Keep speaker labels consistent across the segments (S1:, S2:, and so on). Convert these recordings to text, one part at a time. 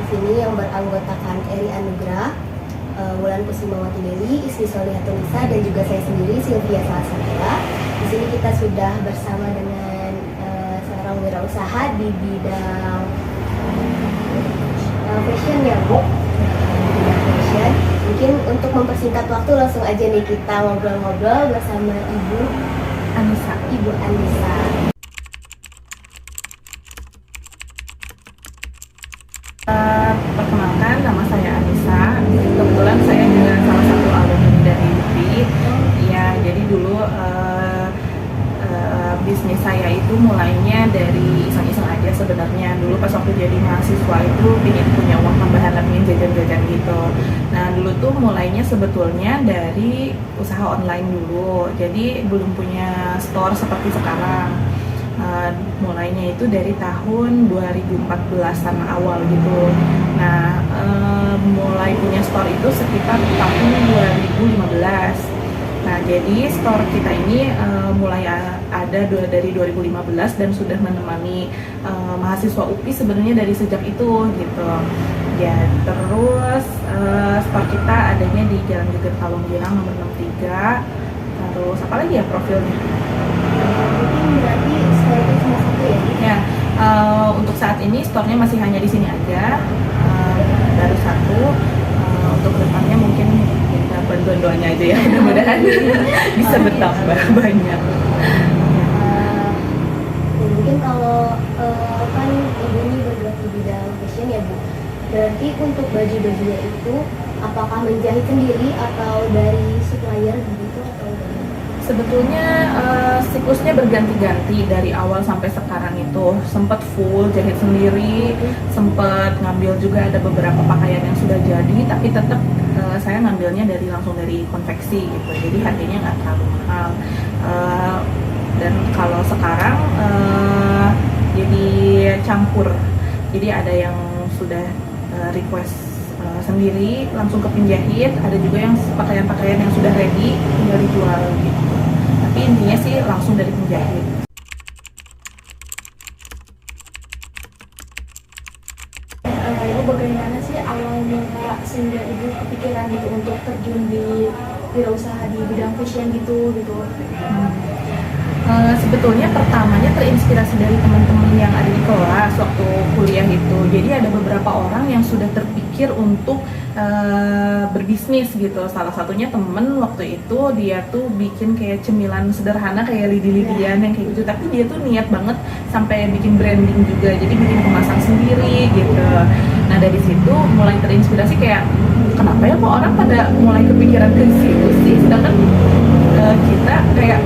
S1: sini yang beranggotakan Eri Anugrah, Wulan Kusumawati Dewi, Ismi Solihatun Nisa, dan juga saya sendiri Sylvia Salasabila. Di sini kita sudah bersama dengan seorang wirausaha di bidang fashion ya Bu. Di bidang fashion. Mungkin untuk mempersingkat waktu langsung aja nih kita ngobrol-ngobrol bersama Ibu Anissa. Ibu Anissa.
S2: Perkenalkan, nama saya Anissa. Kebetulan saya juga salah satu alumni dari UPI. Ya, jadi dulu bisnis saya itu mulainya dari iseng-iseng aja sebenarnya. Dulu pas waktu jadi mahasiswa itu ingin punya uang tambahan, ingin jajan-jajan gitu. Nah, dulu tuh mulainya sebetulnya dari usaha online dulu. Jadi belum punya store seperti sekarang. Mulainya itu dari tahun 2014-an awal gitu. Nah, mulai punya store itu sekitar tahun 2015. Nah, jadi store kita ini mulai ada dari 2015 dan sudah menemani mahasiswa UPI sebenarnya dari sejak itu gitu. Ya, terus store kita adanya di Jalan Jogja Kalunggirang nomor 63. Terus apa lagi ya profilnya?
S1: Mungkin berarti store itu cuma satu ya?
S2: Ya, untuk saat ini store-nya masih hanya di sini aja, baru satu. Untuk depannya mungkin kita bantuan doanya aja ya, mudah-mudahan bisa bertambah banyak.
S1: Mungkin kalau kan Ibu ini bergerak di bidang fashion ya Bu. Berarti untuk baju-bajunya itu apakah menjahit sendiri atau dari supplier gitu atau dari?
S2: Sebetulnya siklusnya berganti-ganti dari awal sampai sekarang itu. Sempat full jahit sendiri, sempat ngambil juga ada beberapa pakaian yang sudah jadi, tapi tetap saya ngambilnya langsung dari konveksi gitu. Jadi harganya nggak terlalu mahal. Dan kalau sekarang jadi campur. Jadi ada yang sudah request sendiri langsung ke penjahit, ada juga yang pakaian-pakaian yang sudah ready tinggal dijual gitu. Tapi intinya sih langsung dari penjahit.
S3: Ibu bagaimana sih awalnya sehingga Ibu kepikiran gitu untuk terjun di wirausaha di bidang fashion gitu?
S2: Sebetulnya pertamanya terinspirasi dari teman-teman yang ada di kelas waktu kuliah itu. Jadi ada beberapa orang yang sudah terpikir untuk berbisnis gitu. Salah satunya temen waktu itu dia tuh bikin kayak cemilan sederhana kayak lidi-lidian yang kayak gitu. Tapi dia tuh niat banget sampai bikin branding juga. Jadi bikin kemasan sendiri gitu. Nah dari situ mulai terinspirasi kayak kenapa ya kok orang pada mulai kepikiran ke situ sih. Sedangkan kita kayak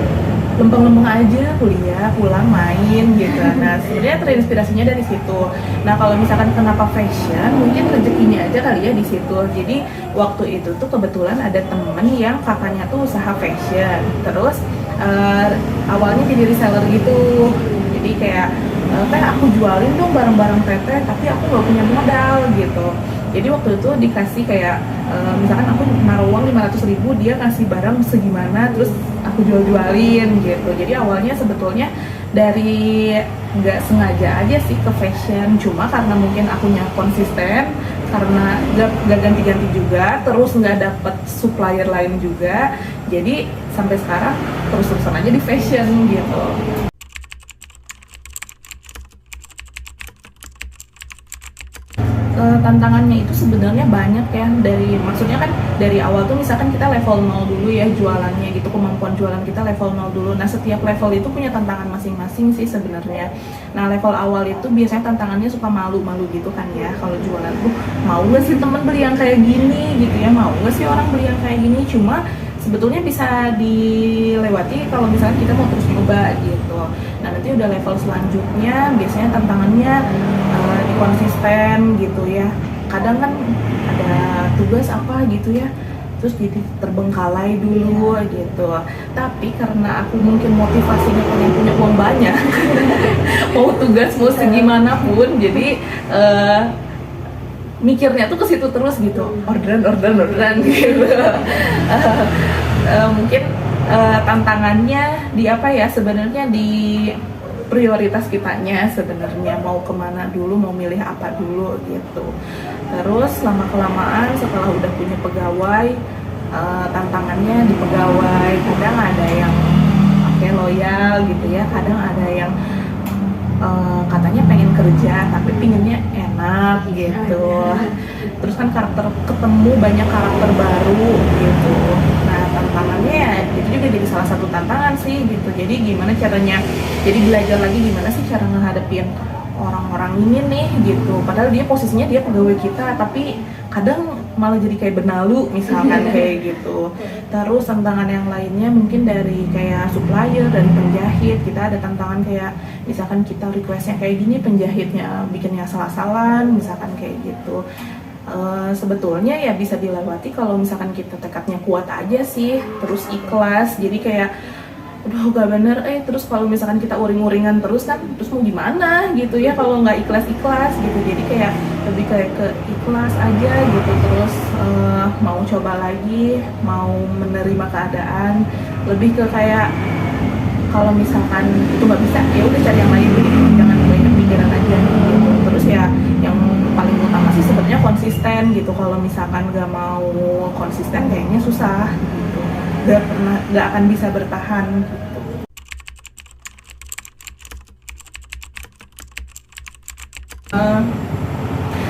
S2: lempeng-lempeng aja kuliah, pulang main gitu. Nah sebenarnya terinspirasinya dari situ. Nah kalau misalkan kenapa fashion, mungkin rezekinya aja kali ya di situ. Jadi waktu itu tuh kebetulan ada temen yang kakaknya tuh usaha fashion. Terus awalnya jadi reseller gitu. Jadi kayak aku jualin dong barang-barang teteh, tapi aku nggak punya modal gitu. Jadi waktu itu dikasih kayak misalkan aku naruh uang 500.000, dia kasih barang segimana, terus aku jual-jualin gitu. Jadi awalnya sebetulnya dari nggak sengaja aja sih ke fashion, cuma karena mungkin akunya konsisten, karena nggak ganti-ganti juga, terus nggak dapet supplier lain juga, jadi sampai sekarang terus-terusan aja di fashion gitu. Tantangannya itu sebenarnya banyak ya, maksudnya kan dari awal tuh misalkan kita level 0 dulu ya jualannya gitu, kemampuan jualan kita level 0 dulu. Nah setiap level itu punya tantangan masing-masing sih sebenarnya. Nah level awal itu biasanya tantangannya suka malu-malu gitu kan ya, kalau jualan tuh mau nggak sih temen beli yang kayak gini gitu ya, mau nggak sih orang beli yang kayak gini. Cuma sebetulnya bisa dilewati kalau misalnya kita mau terus coba gitu. Nah nanti udah level selanjutnya biasanya tantangannya di konsisten gitu ya. Kadang kan ada tugas apa gitu ya, terus jadi terbengkalai dulu gitu. Tapi karena aku mungkin motivasinya pengen punya uang banyak, mau tugas mau segimanapun, jadi mikirnya tuh ke situ terus gitu, orderan gitu. Mungkin tantangannya di apa ya, sebenarnya di prioritas kitanya sebenarnya mau kemana dulu, mau milih apa dulu gitu. Terus lama-kelamaan setelah udah punya pegawai, tantangannya di pegawai, kadang ada yang pakai loyal gitu ya, kadang ada yang katanya pengen kerja tapi pinginnya enak gitu. Terus kan ketemu banyak karakter baru gitu. Nah tantangannya ya itu juga jadi salah satu tantangan sih gitu. Jadi gimana caranya, jadi belajar lagi gimana sih cara ngehadapin orang-orang ini nih gitu. Padahal dia posisinya dia pegawai kita, tapi kadang malah jadi kayak benalu misalkan kayak gitu. Terus tantangan yang lainnya mungkin dari kayak supplier, dari penjahit. Kita ada tantangan kayak misalkan kita requestnya kayak gini, penjahitnya bikinnya salah-salah misalkan kayak gitu. Sebetulnya ya bisa dilewati kalau misalkan kita tekadnya kuat aja sih, terus ikhlas. Jadi kayak udah gak bener, terus kalau misalkan kita uring-uringan terus kan, terus mau gimana gitu ya kalau nggak ikhlas-ikhlas gitu. Jadi kayak lebih kayak ke ikhlas aja gitu. Terus mau coba lagi, mau menerima keadaan, lebih ke kayak kalau misalkan itu nggak bisa ya udah cari yang lain, jadi jangan banyak pikiran aja gitu. Terus ya yang paling utama sih sebenarnya konsisten gitu. Kalau misalkan nggak mau konsisten kayaknya susah gitu, nggak akan bisa bertahan gitu.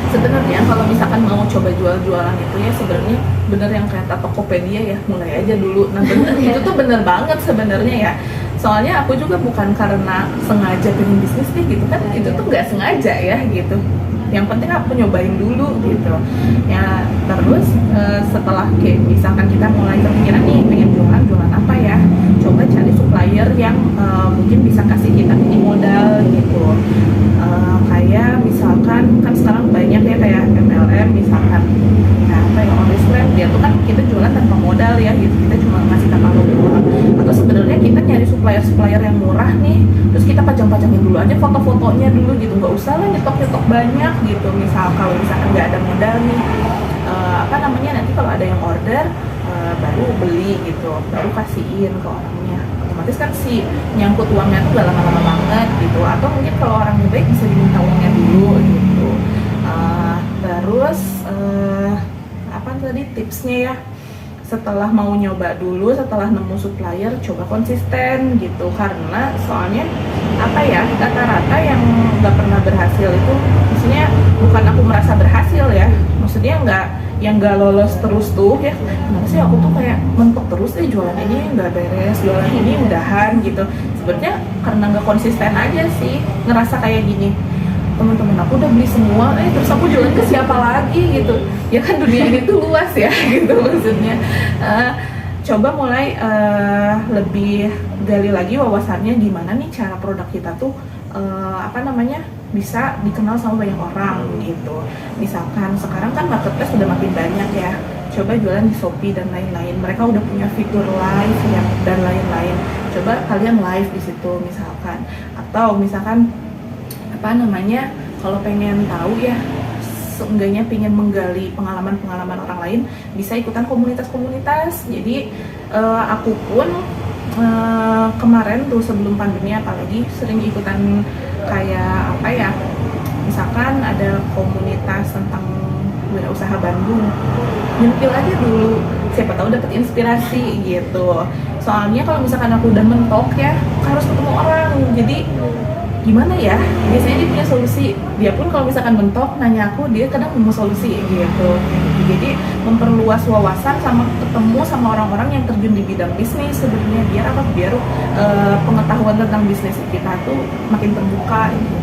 S2: Sebenarnya kalau misalkan mau coba jual-jualan itu ya sebenarnya bener yang kayak Tokopedia ya, mulai aja dulu. Nah bener itu tuh bener banget sebenarnya ya. Soalnya aku juga bukan karena sengaja pengen bisnis nih gitu kan, itu tuh nggak sengaja ya gitu. Yang penting aku nyobain dulu gitu ya. Terus setelah kayak misalkan kita mulai kepikiran nih pengen jualan apa ya, coba cari supplier yang mungkin bisa kasih kita mini modal gitu. Kayak misalkan kan sekarang banyak ya kayak MLM misalkan ya apa ya, OnlyFans, dia tuh kan kita jualan tanpa modal ya gitu, kita cuma ngasih katalog doang. Atau sebenarnya kita nyari supplier yang murah nih, terus kita pajang-pajangin dulu aja foto-fotonya dulu gitu, nggak usah lah nyetok banyak gitu. Kalau misalkan nggak ada modal nih, nanti kalau ada yang order baru beli gitu, baru kasihin ke orangnya. Otomatis kan si nyangkut uangnya tuh gak lama-lama banget gitu. Atau mungkin kalau orangnya baik bisa diminta uangnya dulu gitu. Terus apa tadi tipsnya ya, setelah mau nyoba dulu, setelah nemu supplier, coba konsisten gitu. Karena soalnya apa ya, rata-rata yang nggak pernah berhasil itu, maksudnya bukan aku merasa berhasil ya, maksudnya yang nggak lolos terus tuh ya, kenapa sih aku tuh kayak mentok terus deh, jualan ini nggak beres, jualan ini udahan gitu. Sebenarnya karena nggak konsisten aja sih, ngerasa kayak gini, teman-teman aku udah beli semua, terus aku jualan ke siapa lagi gitu. Ya kan dunia ini tuh luas ya gitu maksudnya. Coba mulai lebih gali lagi wawasannya, gimana nih cara produk kita tuh bisa dikenal sama banyak orang gitu. Misalkan sekarang kan marketplace sudah makin banyak ya, coba jualan di Shopee dan lain-lain. Mereka udah punya fitur live ya dan lain-lain. Coba kalian live di situ misalkan. Atau misalkan kalau pengen tahu ya, seenggaknya pengen menggali pengalaman orang lain, bisa ikutan komunitas-komunitas. Jadi aku pun kemarin tuh sebelum pandemi apalagi sering ikutan kayak misalkan ada komunitas tentang wirausaha Bandung, nyempil aja dulu, siapa tahu dapat inspirasi gitu. Soalnya kalau misalkan aku udah mentok ya, harus ketemu orang. Jadi gimana ya, biasanya dia punya solusi. Dia pun kalau misalkan mentok nanya aku, dia kadang mau solusi gitu. Jadi memperluas wawasan sama ketemu sama orang-orang yang terjun di bidang bisnis sebenarnya, biar pengetahuan tentang bisnis kita tuh makin terbuka gitu.